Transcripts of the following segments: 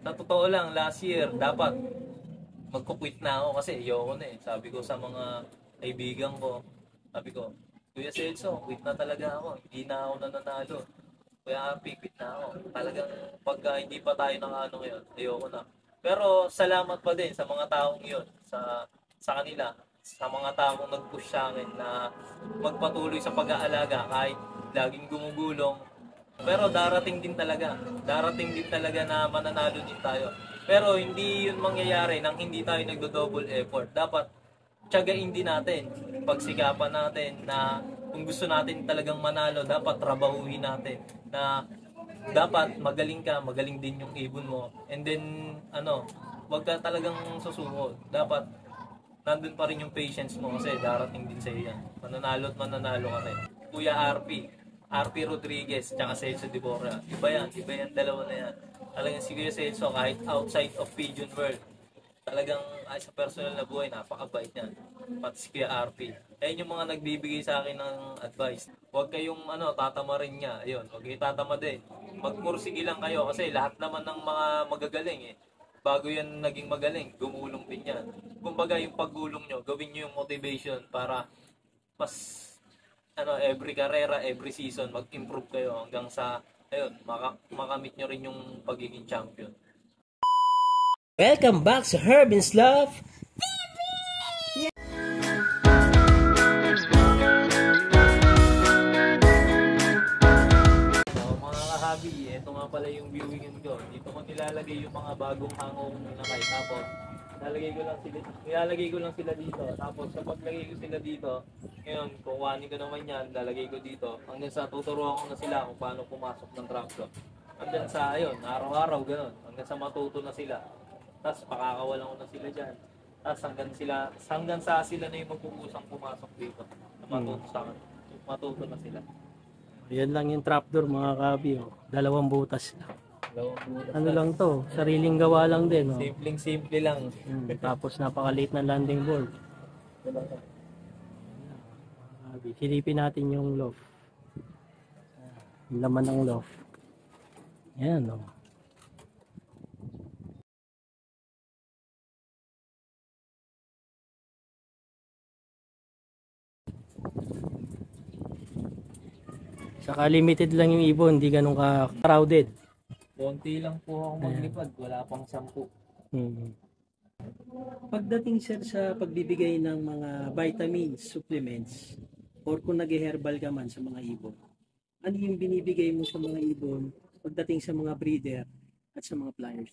Sa totoo lang, last year, dapat magkukwit na ako kasi ayoko na eh. Sabi ko sa mga kaibigan ko, sabi ko, Kuya Celso, quit na talaga ako. Hindi na ako nananalo. Kuya Happy, quit na ako. Talagang pagka hindi pa tayo nakaano ngayon, ayoko na. Pero salamat pa din sa mga taong yun, sa kanila, sa mga taong nag-push sa akin na magpatuloy sa pag-aalaga kahit laging gumugulong. Pero darating din talaga na mananalo din tayo. Pero hindi yun mangyayari nang hindi tayo nagdo-double effort. Dapat tiyagain din natin, pagsikapan natin na kung gusto natin talagang manalo, dapat trabahuhin natin na dapat magaling ka, magaling din yung ibon mo. And then, wag ka talagang susuko. Dapat nandun pa rin yung patience mo kasi darating din sa'yo yan. Mananalo at mananalo ka rin. Kuya RP Rodriguez, tsaka Celso Dibora. Iba yan, dalawa na yan. Talagang si Kuya Celso, kahit outside of Pigeon World, talagang ay sa personal na buhay, napakabait yan. Pati si Kuya RP. Ayun yung mga nagbibigay sa akin ng advice. Huwag kayong tatamarin niya. Ayun, huwag kayong tatamad eh. Magpursige lang kayo kasi lahat naman ng mga magagaling eh. Bago yan naging magaling, gumulong din yan. Kumbaga yung paggulong nyo, gawin nyo yung motivation para mas every karera, every season, mag-improve kayo hanggang sa makamit nyo rin yung pagiging champion. Welcome back sa Herbin's Love TV! So mga kahabi, ito nga pala yung viewing ko. Dito ko nilalagay yung mga bagong hango kong ninakay. Tapos nilalagay ko lang sila dito. Tapos kapag lagay ko sila dito, ngayon kukuhanin ko naman yan, lalagay ko dito. Hanggang sa tuturuan ko na sila kung paano pumasok ng trap ko. Hanggang sa araw-araw gano'n. Hanggang sa matuto na sila. Tapos pakakawalan ko na sila dyan. Tapos hanggang sa sila na yung magpupusang pumasok dito. Matuto na sila. Yan lang yung trapdoor mga kabi. Oh. Dalawang butas lang. Ano lang to? Sariling gawa lang din. Oh. Simpleng-simple lang. Tapos napakaliit na landing board. Silipin natin yung loft. Yung laman ng loft. Yan o. Oh. Saka limited lang yung ibon, hindi ganun ka-crowded. Konti lang po ako maglipad, wala pang 10. Pagdating sir sa pagbibigay ng mga vitamins, supplements, or kung nag-herbal ka man sa mga ibon, ano yung binibigay mo sa mga ibon pagdating sa mga breeder at sa mga flyers?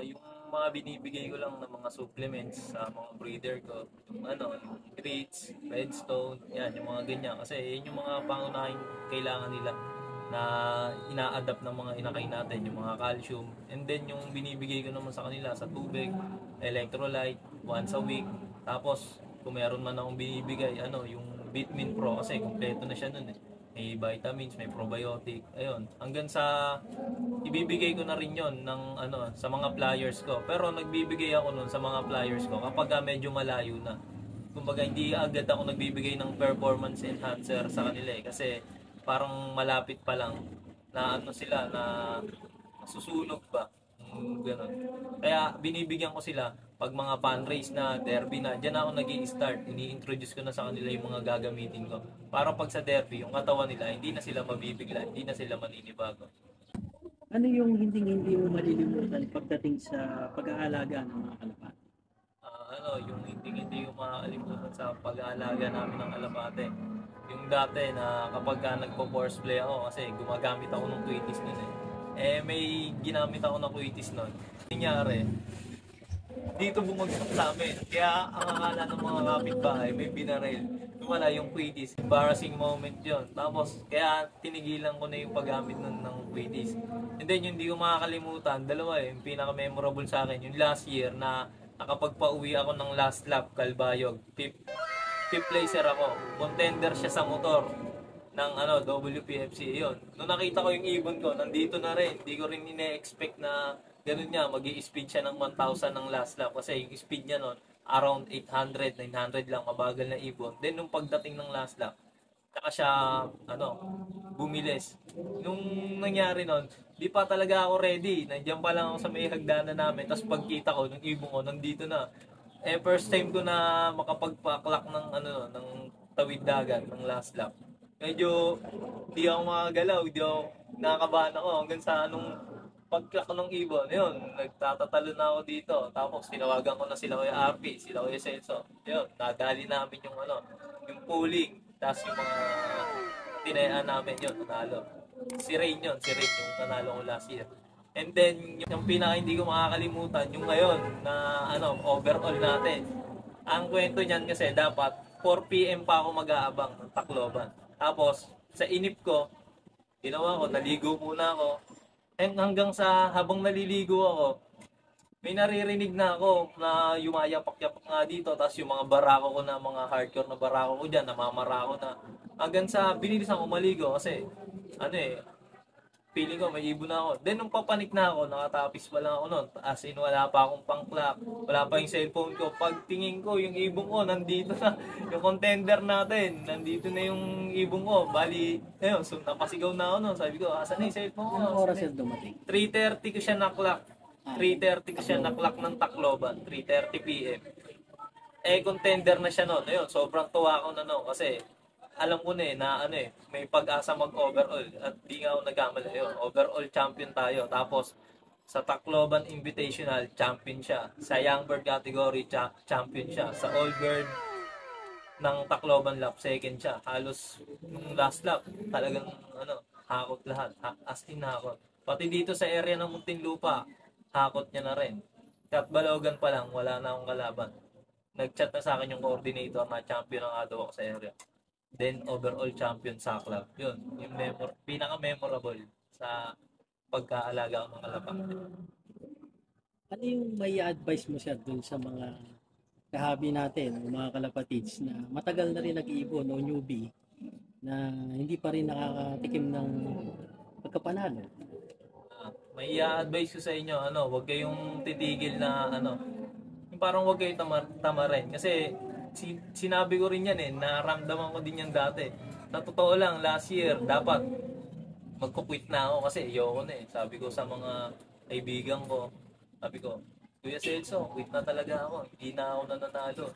Yung mga binibigay ko lang ng mga supplements sa mga breeder ko, yung treats, redstone, yan, yung mga ganyan. Kasi yun yung mga pangunahing kailangan nila na ina-adapt ng mga inakay natin, yung mga calcium. And then yung binibigay ko naman sa kanila sa tubig, electrolyte, once a week. Tapos kung meron man akong binibigay, yung Vitamin Pro kasi kompleto na siya nun eh. May vitamins, may probiotic, ayun. Hanggang sa ibibigay ko na rin yon ng sa mga flyers ko. Pero nagbibigay ako nun sa mga flyers ko kapag medyo malayo na. Kumbaga hindi agad ako nagbibigay ng performance enhancer sa kanila eh kasi parang malapit pa lang na sila na masusunog ba. Ganun. Kaya binibigyan ko sila pag mga fan race na, derby na, dyan ako nag-i-start. Ini-introduce ko na sa kanila yung mga gagamitin ko. Para pag sa derby, yung katawan nila, hindi na sila mabibigla, hindi na sila maninibago. Ano yung hindi mo malilimutan pagdating sa pag-aalaga ng mga kalapate? Yung hindi ko makakalimutan sa pag-aalaga namin ng kalapate. Yung dati na kapag nagpo-force play ako, kasi gumagamit ako ng Quitis nun may ginamit ako ng Quitis nun. Nangyari, dito bumagsak sa amin. Kaya ang akala ng mga kapitbahay may binaril. Wala yung Quitis. Embarrassing moment yon. Tapos kaya tinigilan ko na yung paggamit ng Quitis. And then yung hindi ko makakalimutan, dalawa yung pinaka-memorable sa akin. Yung last year na nakapagpa-uwi ako ng last lap, Calbayog. Fifth placer ako. Contender siya sa motor ng WPFC. Yun. Nung nakita ko yung ibon ko, nandito na rin. Hindi ko rin ine-expect na ganun niya, mag-i-speed siya ng 1,000 ng last lap. Kasi yung speed niya nun, around 800, 900 lang, mabagal na ibon. Then nung pagdating ng last lap, saka siya, bumilis. Nung nangyari nun, di pa talaga ako ready. Nandiyan pa lang ako sa may hagdanan namin. Tapos pagkita ko, ng ibon ko, nandito na. First time ko na makapagpaklak ng ng tawid dagat ng last lap. Medyo di ako makagalaw, di ako nakakabahan ako hanggang sa pagklak ng ibon. Yun, nagtatatalo na ako dito. Tapos tinawagan ko na sila Kuya Arpi, sila Kuya Celso. Yun, nadali namin yung pooling. Tapos yung mga tinayaan namin yun, nanalo. Si Rain yung nanalo ko last year. And then, yung pinaka hindi ko makakalimutan, yung ngayon na overall natin. Ang kwento niyan kasi dapat 4 PM pa ako mag-aabang ng Tacloban. Tapos, sa inip ko, ginawa ko, naligo muna ako. And hanggang sa habang naliligo ako, may naririnig na ako na yumayapak-yapak nga dito. Tapos yung mga barako ko na, mga hardcore na barako ko dyan, namamarako na. Hanggang sa binilisan ko maligo kasi, feeling ko may ibon na ako. Then nung papanik na ako, nakatapis pa lang ako noon. As in, wala pa akong pang-clock, wala pa yung cellphone ko. Pagtingin ko, yung ibon ko, nandito na. Yung contender natin, nandito na yung ibon ko. Bali, ayun, so napasigaw na ako noon. Sabi ko, asan na yung cellphone ko? Anong oras yan dumating? 3:30 ko siya na-clock. 3:30 ko siya na-clock ng Tacloban. 3:30 PM. Contender na siya noon. Ayun, sobrang tuwa ako na noon kasi alam ko na may pag-asa mag-overall at di nga ako nagkamali yun. Overall champion tayo. Tapos sa Tacloban Invitational, champion siya. Sa Young Bird category, champion siya. Sa All Bird ng Tacloban lap, second siya. Halos nung last lap, talagang hakot lahat. As in hakot. Pati dito sa area ng Muntinlupa, hakot niya na rin. At Balogan pa lang, wala na akong kalaban. Nag-chat na sa akin yung coordinator na champion ang daw ako sa area. Then overall champion sa club. Yun, yung pinaka-memorable sa pagkaalaga ng kalapak. Ano yung may advice mo siya dun sa mga kahabi natin, mga kalapatids na matagal na rin nag-iibon o newbie na hindi pa rin nakakatikim ng pagkapanalo? May advice ko sa inyo, wag kayong titigil na yung parang wag kayong tamarin kasi sinabi ko rin yan naramdaman ko din yan dati. Na totoo lang, last year, dapat magkukwit na ako kasi ayoko na Sabi ko sa mga kaibigan ko, sabi ko, Kuya Celso, quit na talaga ako. Hindi na ako nananalo.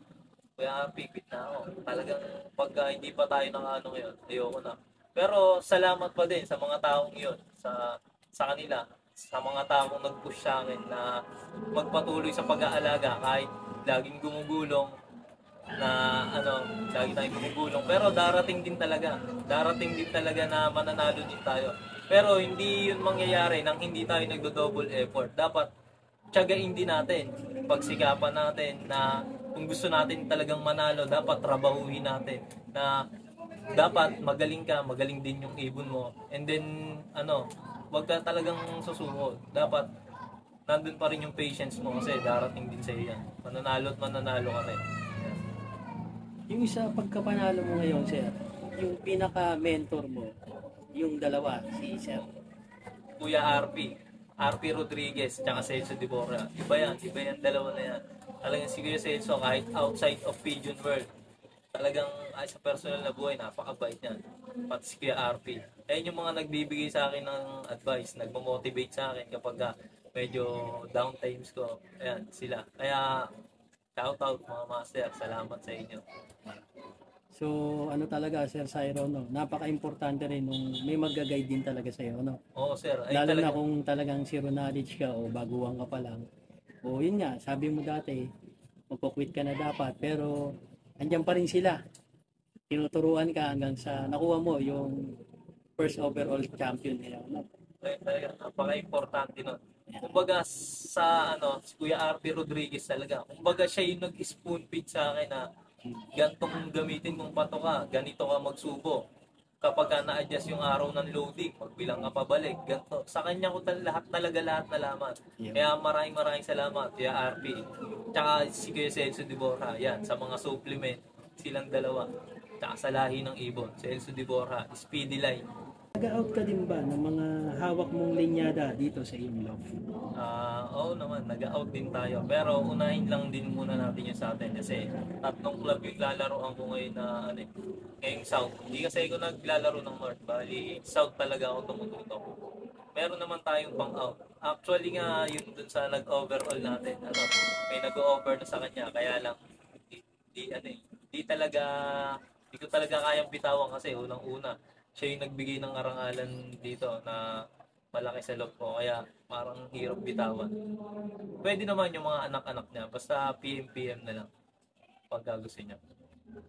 Kuya Happy, quit na ako. Talagang pagka hindi pa tayo ngayon, ayoko na. Pero salamat pa din sa mga taong yun, sa kanila, sa mga taong nag-push sa akin na magpatuloy sa pag-aalaga kahit laging gumugulong na lagi tayong gumugulong. Pero darating din talaga na mananalo din tayo. Pero hindi yun mangyayari nang hindi tayo nagdo-double effort. Dapat tiyagain din natin, pagsikapan natin na kung gusto natin talagang manalo, dapat trabahuhin natin na dapat magaling ka, magaling din yung ibon mo. And then wag ka talagang susuko. Dapat nandun pa rin yung patience mo kasi darating din sa iyo yan. Mananalo at mananalo ka rin. Yung isa pagkapanalo mo ngayon, sir, yung pinaka-mentor mo, yung dalawa, si sir Kuya RP Rodriguez, tsaka Celso Dibora. Iba yan, dalawa na yan. Talagang si Kuya Celso, kahit outside of Pigeon World, talagang ay sa personal na buhay, napakabait yan. Pati si Kuya RP. Ayun yung mga nagbibigay sa akin ng advice, nagmo-motivate sa akin kapag medyo down times ko. Ayan, sila. Kaya, shout out mga master, salamat sa inyo. So, talaga, Sir Cyro, napaka-importante rin nung may mag-guide din talaga sa'yo, Oo, sir. Ay, lalo na kung talagang zero knowledge ka o baguhan ka pa lang. O yun nga, sabi mo dati, magpo-quit ka na dapat, pero andyan pa rin sila. Tinuturuan ka hanggang sa nakuha mo yung first overall champion nila. Napaka-importante nun. Kumbaga sa si Kuya RP Rodriguez talaga. Kumbaga siya yung nag-spoon feed sa akin na gantong gamitin mong patoka, ganito ka magsubo. Kapag na-adjust yung araw ng loading, magbilang ka pabalik, ganito. Sa kanya ko lahat nalaman. Kaya maraming salamat, Kuya RP. Tsaka si Kuya Celso Dibora, yan, sa mga supplement, silang dalawa. Tsaka sa lahi ng ibon, Celso Dibora, Speedy Line. Nag-out ka din ba ng mga hawak mong linyada dito sa Inlove? Oo naman, nag-out din tayo. Pero unahin lang din muna natin yung sa atin kasi tatlong club yung lalaroan ko ngayon na ngayong South. Hindi kasi ako naglalaro ng North, bali South talaga ako tumututok. meron naman tayong pang-out. Actually nga, yun dun sa nag-overall natin, may nag-over na sa kanya, kaya lang, di talaga, di ko talaga kayang bitawan kasi unang-una, siya yung nagbigay ng karangalan dito na malaki sa loob ko, kaya parang hirap bitawan. Pwede naman yung mga anak-anak niya, basta PM-PM na lang pagka gusto niya.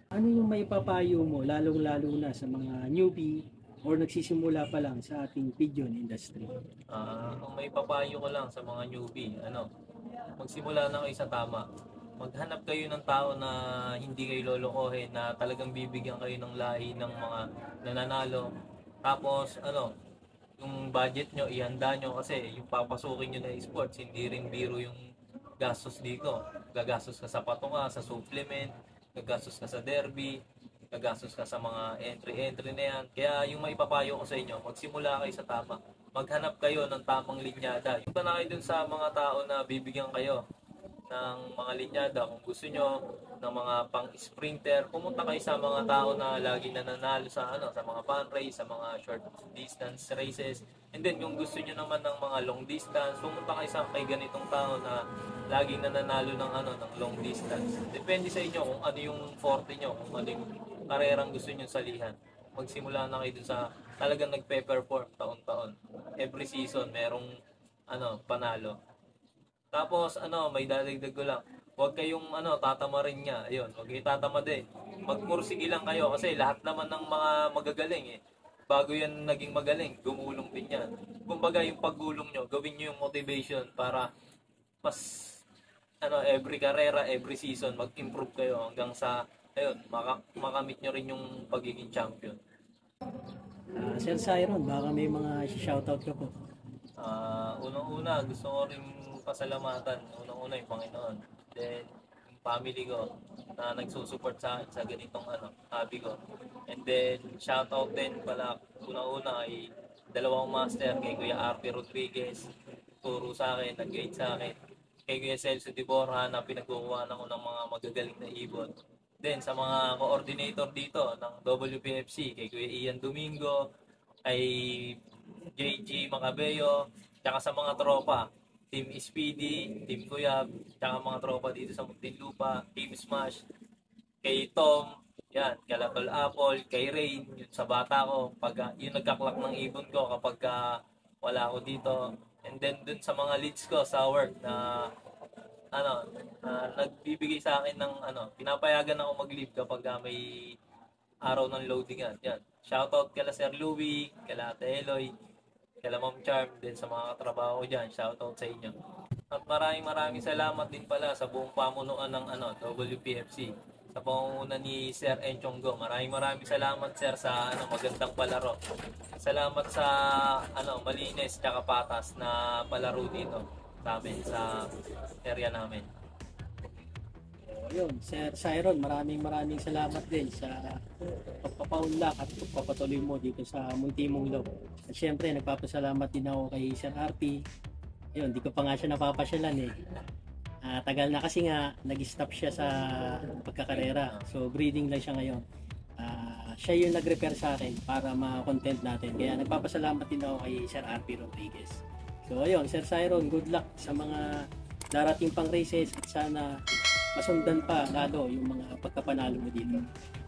Ano yung may papayo mo, lalong-lalo na sa mga newbie or nagsisimula pa lang sa ating pigeon industry? Ang may papayo ko lang sa mga newbie, magsimula na kayo sa tama. Maghanap kayo ng tao na hindi kayo lolokohin, na talagang bibigyan kayo ng lahi ng mga nananalo. Tapos, yung budget nyo, ihanda nyo kasi yung papasukin nyo na sports, hindi rin biro yung gastos dito. Gagastos ka sa patoka, sa supplement, gagastos ka sa derby, gagastos ka sa mga entry-entry na yan. Kaya yung maipapayo ko sa inyo, magsimula kayo sa tama. Maghanap kayo ng tamang linyada. Punta na kayo dun sa mga tao na bibigyan kayo ng mga linyada. Kung gusto nyo ng mga pang-sprinter, pumunta kayo sa mga tao na lagi nananalo sa sa mga fun race, sa mga short distance races. And then kung gusto nyo naman ng mga long distance, pumunta kayo sa kay ganitong tao na laging nananalo ng ng long distance. Depende sa inyo kung ano yung forte nyo, kung ano yung karerang gusto nyo salihan. Magsimula na kayo dun sa talagang nagpe-perform taon-taon. Every season merong panalo. Tapos may dadagdag ko lang. Huwag kayong tatamarin niya. Ayun, huwag kayong tatama din. Magpursige lang kayo kasi lahat naman ng mga magagaling bago yan naging magaling, gumulong din yan. Kumbaga yung paggulong nyo, gawin nyo yung motivation para mas every karera, every season mag-improve kayo hanggang sa makamit nyo rin yung pagiging champion. Sir Siron, baka may mga shoutout ka po. Unang-una, gusto ko rin pasalamatan. Unang-una yung Panginoon. Then, yung family ko na nagsusuport sa akin sa ganitong hobby ko. And then, shoutout din pala unang-una ay dalawang master, kay Kuya RP Rodriguez, turo sa akin, nag-guide sa akin. Kay Kuya Celso de Borja na pinagkukuhaan ako ng mga magagaling na ibon. Then, sa mga coordinator dito ng WPFC, kay Kuya Ian Domingo, kay JG Macabeo, tsaka sa mga tropa, Team Speedy, Team Kuyab, tsaka mga tropa dito sa Muntinlupa, Team Smash, kay Tom, yan, Kalapal Apple, kay Rain, yun sa bata ko, pag yung nagkaklak ng ibon ko kapag wala ako dito. And then dun sa mga leads ko sa work na nagbibigay sa akin ng pinapayagan ako mag-leave kapag may araw ng loadingan. Yan. Shoutout kala Sir Louie, kala Ate Eloy, kala Ma'am Charm, din sa mga katrabaho ko dyan. Shoutout sa inyo. At maraming salamat din pala sa buong pamunuan ng WPFC. Sa pangunguna ni Sir Enchonggo. Maraming salamat Sir sa magandang palaro. Salamat sa malinis tsaka patas na palaro dito sa amin sa area namin. Yun, Sir Siron, maraming salamat din sa pagpapaunlak at pagpapatuloy mo dito sa Muntimong Loob. At syempre, nagpapasalamat din ako kay Sir RP. Ayun, di ko pa nga siya napapasyalan tagal na kasi nga, nag-stop siya sa pagkakarera. So, breeding lang siya ngayon. Siya yung nag-repair sa akin para ma-content natin. Kaya nagpapasalamat din ako kay Sir RP Rodriguez. So, ayun, Sir Siron, good luck sa mga darating pang races at sana masundan pa lalo yung mga pagkapanalo mo dito.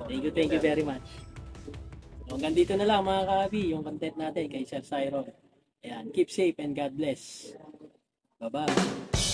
Thank you very much. So, hanggang dito na lang mga kahabi, yung content natin kay Sir Siron. Ayan, keep safe and God bless. Bye-bye.